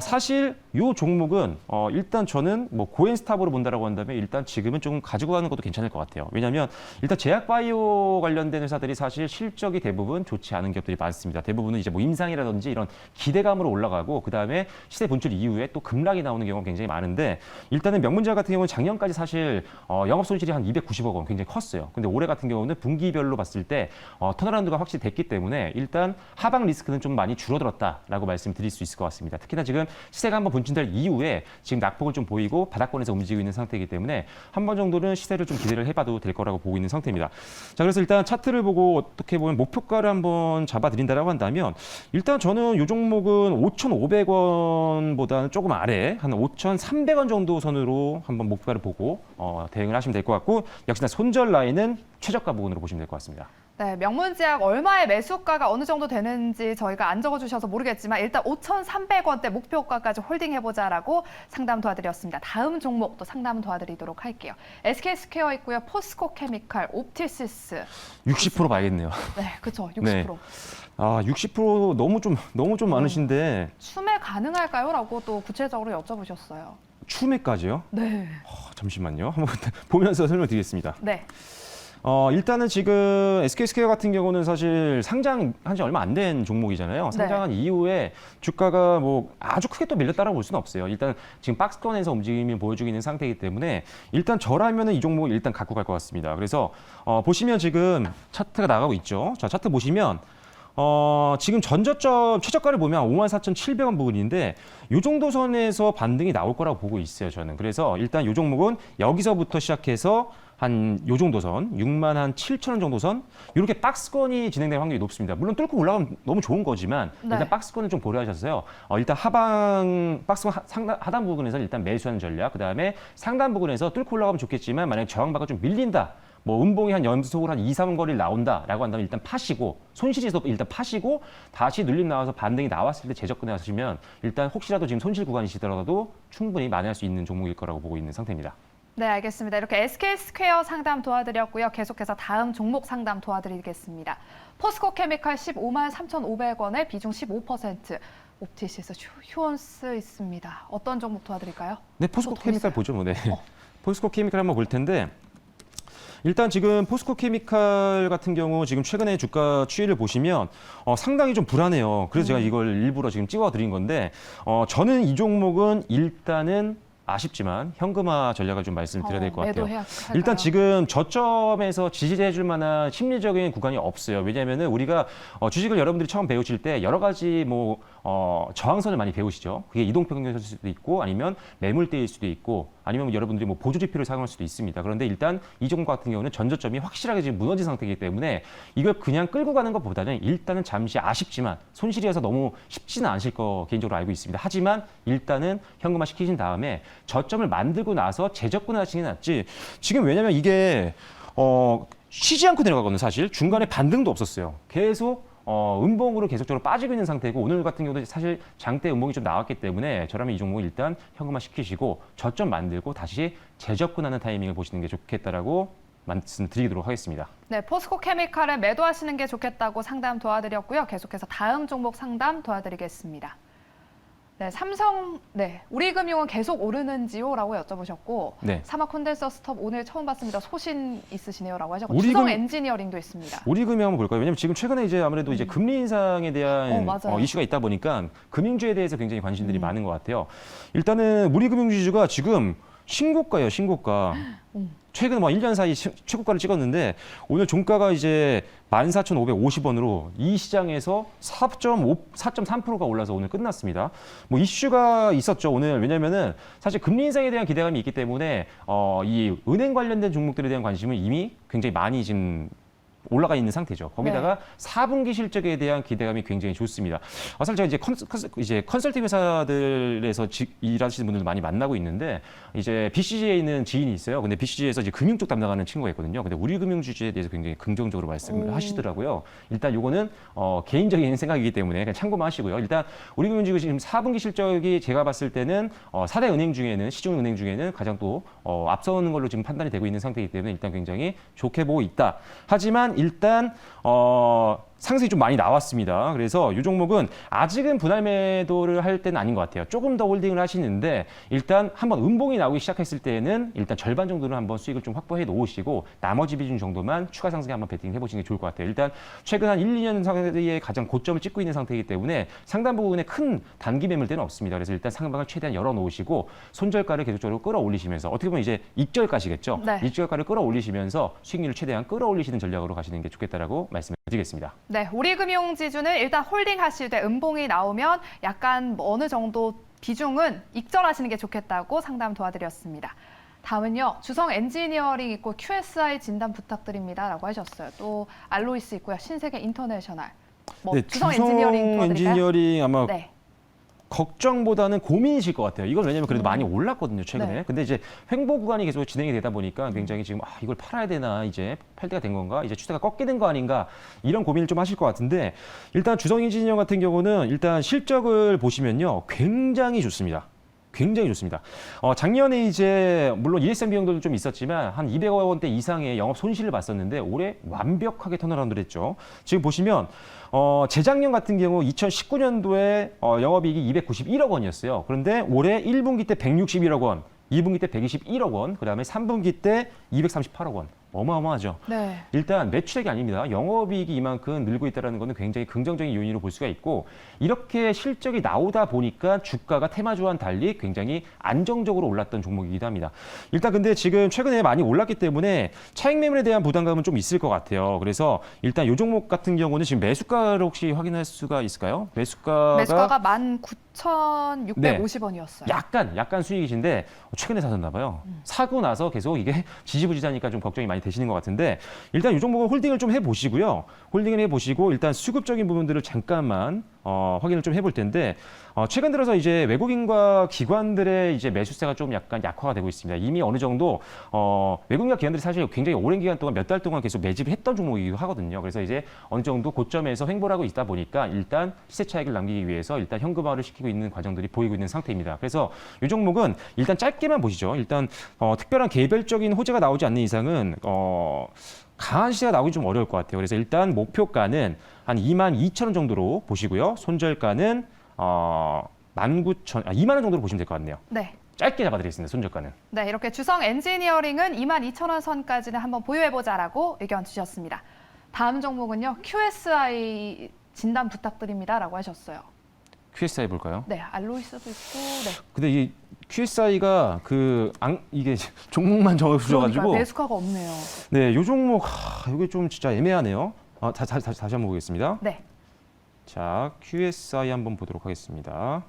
Speaker 2: 사실 이 종목은 일단 저는 뭐 고엔스탑으로 본다라고 한다면 일단 지금은 좀 가지고 가는 것도 괜찮을 것 같아요. 왜냐하면 일단 제약바이오 관련된 회사들이 사실 실적이 대부분 좋지 않은 기업들이 많습니다. 대부분은 이제 뭐 임상이라든지 이런 기대감으로 올라가고 그다음에 시세 분출 이후에 또 급락이 나오는 경우가 굉장히 많은데 일단은 명문제약 같은 경우는 작년까지 사실 영업 손실이 한 290억 원 굉장히 컸어요. 근데 올해 같은 경우는 분기별로 봤을 때 턴어라운드가 확실히 됐기 때문에 일단 하방 리스크는 좀 많이 줄어들었다라고 말씀드릴 수 있을 것 같습니다. 특히나 지금 시세가 한번 분진될 이후에 지금 낙폭을 좀 보이고 바닥권에서 움직이고 있는 상태이기 때문에 한 번 정도는 시세를 좀 기대를 해봐도 될 거라고 보고 있는 상태입니다. 자, 그래서 일단 차트를 보고 어떻게 보면 목표가를 한번 잡아드린다라고 한다면 일단 저는 이 종목은 5,500원보다는 조금 아래 한 5,300원 정도 선으로 한번 목표가를 보고 대응을 하시면 될 것 같고 역시나 손절 라인은 최저가 부분으로 보시면 될 것 같습니다.
Speaker 1: 네, 명문제약 얼마의 매수가가 어느 정도 되는지 저희가 안 적어주셔서 모르겠지만 일단 5,300원대 목표가까지 홀딩해보자라고 상담 도와드렸습니다. 다음 종목 또 상담 도와드리도록 할게요. SK스퀘어 있고요. 포스코 케미칼, 옵티시스.
Speaker 2: 60% 봐야겠네요.
Speaker 1: 네, 그렇죠. 60%.
Speaker 2: 네. 60% 너무 좀 많으신데
Speaker 1: 추매 가능할까요? 라고 또 구체적으로 여쭤보셨어요.
Speaker 2: 추매까지요?
Speaker 1: 네.
Speaker 2: 잠시만요. 한번 보면서 설명드리겠습니다.
Speaker 1: 네.
Speaker 2: 일단은 지금 SK스퀘어 같은 경우는 사실 상장한 지 얼마 안 된 종목이잖아요. 상장한 이후에 주가가 뭐 아주 크게 또 밀렸다라고 볼 수는 없어요. 일단 지금 박스권에서 움직임을 보여주고 있는 상태이기 때문에 일단 저라면은 이 종목을 일단 갖고 갈 것 같습니다. 그래서 보시면 지금 차트가 나가고 있죠. 자, 차트 보시면 지금 전저점 최저가를 보면 54,700원 부분인데 이 정도 선에서 반등이 나올 거라고 보고 있어요, 저는. 그래서 일단 이 종목은 여기서부터 시작해서 한 요 정도 선, 67,000원 정도 선 이렇게 박스권이 진행될 확률이 높습니다. 물론 뚫고 올라가면 너무 좋은 거지만 일단 박스권을 좀 고려하셔서요. 일단 하방 박스권 하단 부분에서 일단 매수하는 전략, 그다음에 상단 부분에서 뚫고 올라가면 좋겠지만 만약에 저항받고 좀 밀린다. 뭐 음봉이 한 연속으로 한 2, 3거리를 나온다라고 한다면 일단 파시고 손실에서 일단 파시고 다시 눌림 나와서 반등이 나왔을 때 재접근해 하시면 일단 혹시라도 지금 손실 구간이시더라도 충분히 만회할 수 있는 종목일 거라고 보고 있는 상태입니다.
Speaker 1: 네, 알겠습니다. 이렇게 SK스퀘어 상담 도와드렸고요. 계속해서 다음 종목 상담 도와드리겠습니다. 포스코 케미칼 153,500원에 비중 15%. 옵티시스, 휴원스 있습니다. 어떤 종목 도와드릴까요?
Speaker 2: 네, 포스코 케미칼 보죠. 뭐, 네. 포스코 케미칼 한번 볼 텐데 일단 지금 포스코 케미칼 같은 경우 지금 최근에 주가 추이를 보시면 상당히 좀 불안해요. 그래서 제가 이걸 일부러 지금 찍어드린 건데 저는 이 종목은 일단은 아쉽지만 현금화 전략을 좀 말씀드려야 될 것 같아요.
Speaker 1: 매도해야 할까요?
Speaker 2: 일단 지금 저점에서 지지해줄 만한 심리적인 구간이 없어요. 왜냐하면 우리가 주식을 여러분들이 처음 배우실 때 여러 가지 저항선을 많이 배우시죠. 그게 이동평균일 수도 있고 아니면 매물대일 수도 있고 아니면 여러분들이 보조지표를 사용할 수도 있습니다. 그런데 일단 이 종목 같은 경우는 전저점이 확실하게 지금 무너진 상태이기 때문에 이걸 그냥 끌고 가는 것보다는 일단은 잠시 아쉽지만 손실이어서 너무 쉽지는 않으실 거 개인적으로 알고 있습니다. 하지만 일단은 현금화 시키신 다음에 저점을 만들고 나서 재접근하시는 게 낫지. 지금 왜냐면 이게 쉬지 않고 내려가거든요. 사실 중간에 반등도 없었어요. 계속 음봉으로 계속적으로 빠지고 있는 상태고 오늘 같은 경우도 사실 장대 음봉이 좀 나왔기 때문에 저라면 이 종목 일단 현금화 시키시고 저점 만들고 다시 재접근하는 타이밍을 보시는 게 좋겠다라고 말씀드리도록 하겠습니다.
Speaker 1: 네, 포스코 케미칼에 매도하시는 게 좋겠다고 상담 도와드렸고요. 계속해서 다음 종목 상담 도와드리겠습니다. 네, 우리금융은 계속 오르는지요라고 여쭤보셨고
Speaker 2: 네.
Speaker 1: 사막 콘덴서 스톱 오늘 처음 봤습니다. 소신 있으시네요라고 하셨고
Speaker 2: 우리금-
Speaker 1: 주성 엔지니어링도 있습니다.
Speaker 2: 우리금융 한번 볼까요? 왜냐면 지금 최근에 이제 아무래도 이제 금리 인상에 대한
Speaker 1: 맞아요.
Speaker 2: 이슈가 있다 보니까 금융주에 대해서 굉장히 관심들이 많은 것 같아요. 일단은 우리금융주주가 지금 신고가예요, 신고가. 최근 1년 사이 최고가를 찍었는데 오늘 종가가 이제 14,550원으로 이 시장에서 4.3%가 올라서 오늘 끝났습니다. 이슈가 있었죠, 오늘. 왜냐면은 사실 금리 인상에 대한 기대감이 있기 때문에 이 은행 관련된 종목들에 대한 관심은 이미 굉장히 많이 지금 올라가 있는 상태죠. 거기다가 4분기 실적에 대한 기대감이 굉장히 좋습니다. 사실 제가 이제 컨설팅 회사들에서 일하시는 분들 많이 만나고 있는데 이제 BCG에 있는 지인이 있어요. 근데 BCG에서 이제 금융 쪽 담당하는 친구가 있거든요. 근데 우리금융주주에 대해서 굉장히 긍정적으로 말씀을 하시더라고요. 일단 요거는 개인적인 생각이기 때문에 그냥 참고만 하시고요. 일단 우리금융주주 지금 4분기 실적이 제가 봤을 때는 4대 은행 중에는 시중은행 중에는 가장 또 앞서는 걸로 지금 판단이 되고 있는 상태이기 때문에 일단 굉장히 좋게 보고 있다. 하지만 일단 상승이 좀 많이 나왔습니다. 그래서 이 종목은 아직은 분할 매도를 할 때는 아닌 것 같아요. 조금 더 홀딩을 하시는데 일단 한번 음봉이 나오기 시작했을 때는 일단 절반 정도는 한번 수익을 좀 확보해 놓으시고 나머지 비중 정도만 추가 상승에 한번 베팅해 보시는 게 좋을 것 같아요. 일단 최근 한 1, 2년 사이에 가장 고점을 찍고 있는 상태이기 때문에 상당 부분에 큰 단기 매물대는 없습니다. 그래서 일단 상방을 최대한 열어 놓으시고 손절가를 계속적으로 끌어올리시면서 어떻게 보면 이제 익절가시겠죠.
Speaker 1: 네.
Speaker 2: 익절가를 끌어올리시면서 수익률을 최대한 끌어올리시는 전략으로 가시는 게 좋겠다라고 말씀을 드리겠습니다.
Speaker 1: 네, 우리금융지주는 일단 홀딩하실 때 음봉이 나오면 약간 어느 정도 비중은 익절하시는 게 좋겠다고 상담 도와드렸습니다. 다음은요, 주성 엔지니어링 있고 QSI 진단 부탁드립니다라고 하셨어요. 또 알로이스 있고요, 신세계 인터내셔널. 주성 엔지니어링 도와드릴까요?
Speaker 2: 엔지니어링 아마
Speaker 1: 네.
Speaker 2: 걱정보다는 고민이실 것 같아요. 이건 왜냐면 그래도 많이 올랐거든요, 최근에.
Speaker 1: 네.
Speaker 2: 근데 이제 횡보 구간이 계속 진행이 되다 보니까 굉장히 지금 이걸 팔아야 되나, 이제 팔 때가 된 건가, 이제 추세가 꺾이는 거 아닌가, 이런 고민을 좀 하실 것 같은데 일단 주성 엔지니어 같은 경우는 일단 실적을 보시면요, 굉장히 좋습니다. 굉장히 좋습니다. 작년에 이제 물론 ESM 비용들도 좀 있었지만 한 200억 원대 이상의 영업 손실을 봤었는데 올해 완벽하게 턴어라운드를 했죠. 지금 보시면 재작년 같은 경우 2019년도에 영업이익이 291억 원이었어요. 그런데 올해 1분기 때 161억 원, 2분기 때 121억 원, 그다음에 3분기 때 238억 원. 어마어마하죠.
Speaker 1: 네.
Speaker 2: 일단 매출액이 아닙니다. 영업이익이 이만큼 늘고 있다는 것은 굉장히 긍정적인 요인으로 볼 수가 있고 이렇게 실적이 나오다 보니까 주가가 테마주와는 달리 굉장히 안정적으로 올랐던 종목이기도 합니다. 일단 근데 지금 최근에 많이 올랐기 때문에 차익 매물에 대한 부담감은 좀 있을 것 같아요. 그래서 일단 이 종목 같은 경우는 지금 매수가를 혹시 확인할 수가 있을까요? 매수가가
Speaker 1: 19,650원이었어요.
Speaker 2: 약간 수익이신데 최근에 사셨나 봐요. 사고 나서 계속 이게 지지부진하니까 좀 걱정이 많이 되시는 것 같은데 일단 이 종목은 홀딩을 좀 해보시고요. 홀딩을 해보시고 일단 수급적인 부분들을 잠깐만 확인을 좀 해볼 텐데 최근 들어서 이제 외국인과 기관들의 이제 매수세가 좀 약간 약화가 되고 있습니다. 이미 어느 정도 외국인과 기관들이 사실 굉장히 오랜 기간 동안 몇 달 동안 계속 매집을 했던 종목이기도 하거든요. 그래서 이제 어느 정도 고점에서 횡보를 하고 있다 보니까 일단 시세 차익을 남기기 위해서 일단 현금화를 시키고 있는 과정들이 보이고 있는 상태입니다. 그래서 이 종목은 일단 짧게만 보시죠. 일단 특별한 개별적인 호재가 나오지 않는 이상은 강한 시세가 나오기 좀 어려울 것 같아요. 그래서 일단 목표가는 한 22,000원 정도로 보시고요. 손절가는 2만 원 정도로 보시면 될 것 같네요.
Speaker 1: 네.
Speaker 2: 짧게 잡아드리겠습니다. 손절가는.
Speaker 1: 네, 이렇게 주성 엔지니어링은 22,000원 선까지는 한번 보유해보자라고 의견 주셨습니다. 다음 종목은요, QSI 진단 부탁드립니다라고 하셨어요.
Speaker 2: QSI 볼까요?
Speaker 1: 네, 알로이스도 있고. 네.
Speaker 2: 근데 이 QSI가 이게 종목만 적어주셔가지고
Speaker 1: 그러니까 매수가가 없네요.
Speaker 2: 네, 요 종목 이게 좀 진짜 애매하네요. 다시 한번 보겠습니다.
Speaker 1: 네.
Speaker 2: 자, QSI 한번 보도록 하겠습니다.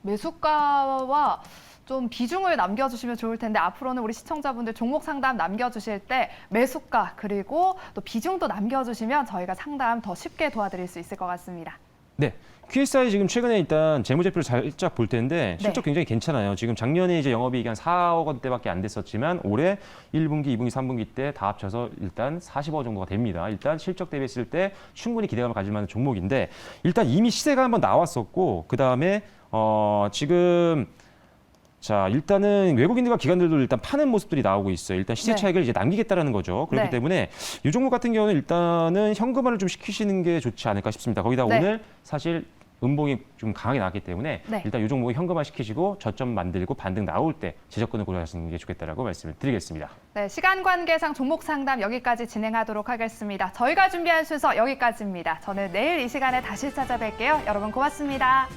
Speaker 1: 매수가와 좀 비중을 남겨주시면 좋을 텐데 앞으로는 우리 시청자분들 종목 상담 남겨주실 때 매수가 그리고 또 비중도 남겨주시면 저희가 상담 더 쉽게 도와드릴 수 있을 것 같습니다.
Speaker 2: 네. QSI 지금 최근에 일단 재무제표를 살짝 볼 텐데 실적
Speaker 1: 네.
Speaker 2: 굉장히 괜찮아요. 지금 작년에 이제 영업이익이 한 4억 원대밖에 안 됐었지만 올해 1분기, 2분기, 3분기 때 다 합쳐서 일단 40억 정도가 됩니다. 일단 실적 대비했을 때 충분히 기대감을 가질 만한 종목인데 일단 이미 시세가 한번 나왔었고 그다음에 지금 자, 일단은 외국인들과 기관들도 일단 파는 모습들이 나오고 있어요. 일단 시세
Speaker 1: 네.
Speaker 2: 차익을 이제 남기겠다라는 거죠. 그렇기
Speaker 1: 네.
Speaker 2: 때문에 이 종목 같은 경우는 일단은 현금화를 좀 시키시는 게 좋지 않을까 싶습니다. 거기다
Speaker 1: 네.
Speaker 2: 오늘 사실 음봉이 좀 강하게 나왔기 때문에
Speaker 1: 네.
Speaker 2: 일단 이 종목을 현금화 시키시고 저점 만들고 반등 나올 때 재접근을 고려하시는 게 좋겠다라고 말씀을 드리겠습니다.
Speaker 1: 네, 시간 관계상 종목 상담 여기까지 진행하도록 하겠습니다. 저희가 준비한 순서 여기까지입니다. 저는 내일 이 시간에 다시 찾아뵐게요. 여러분 고맙습니다.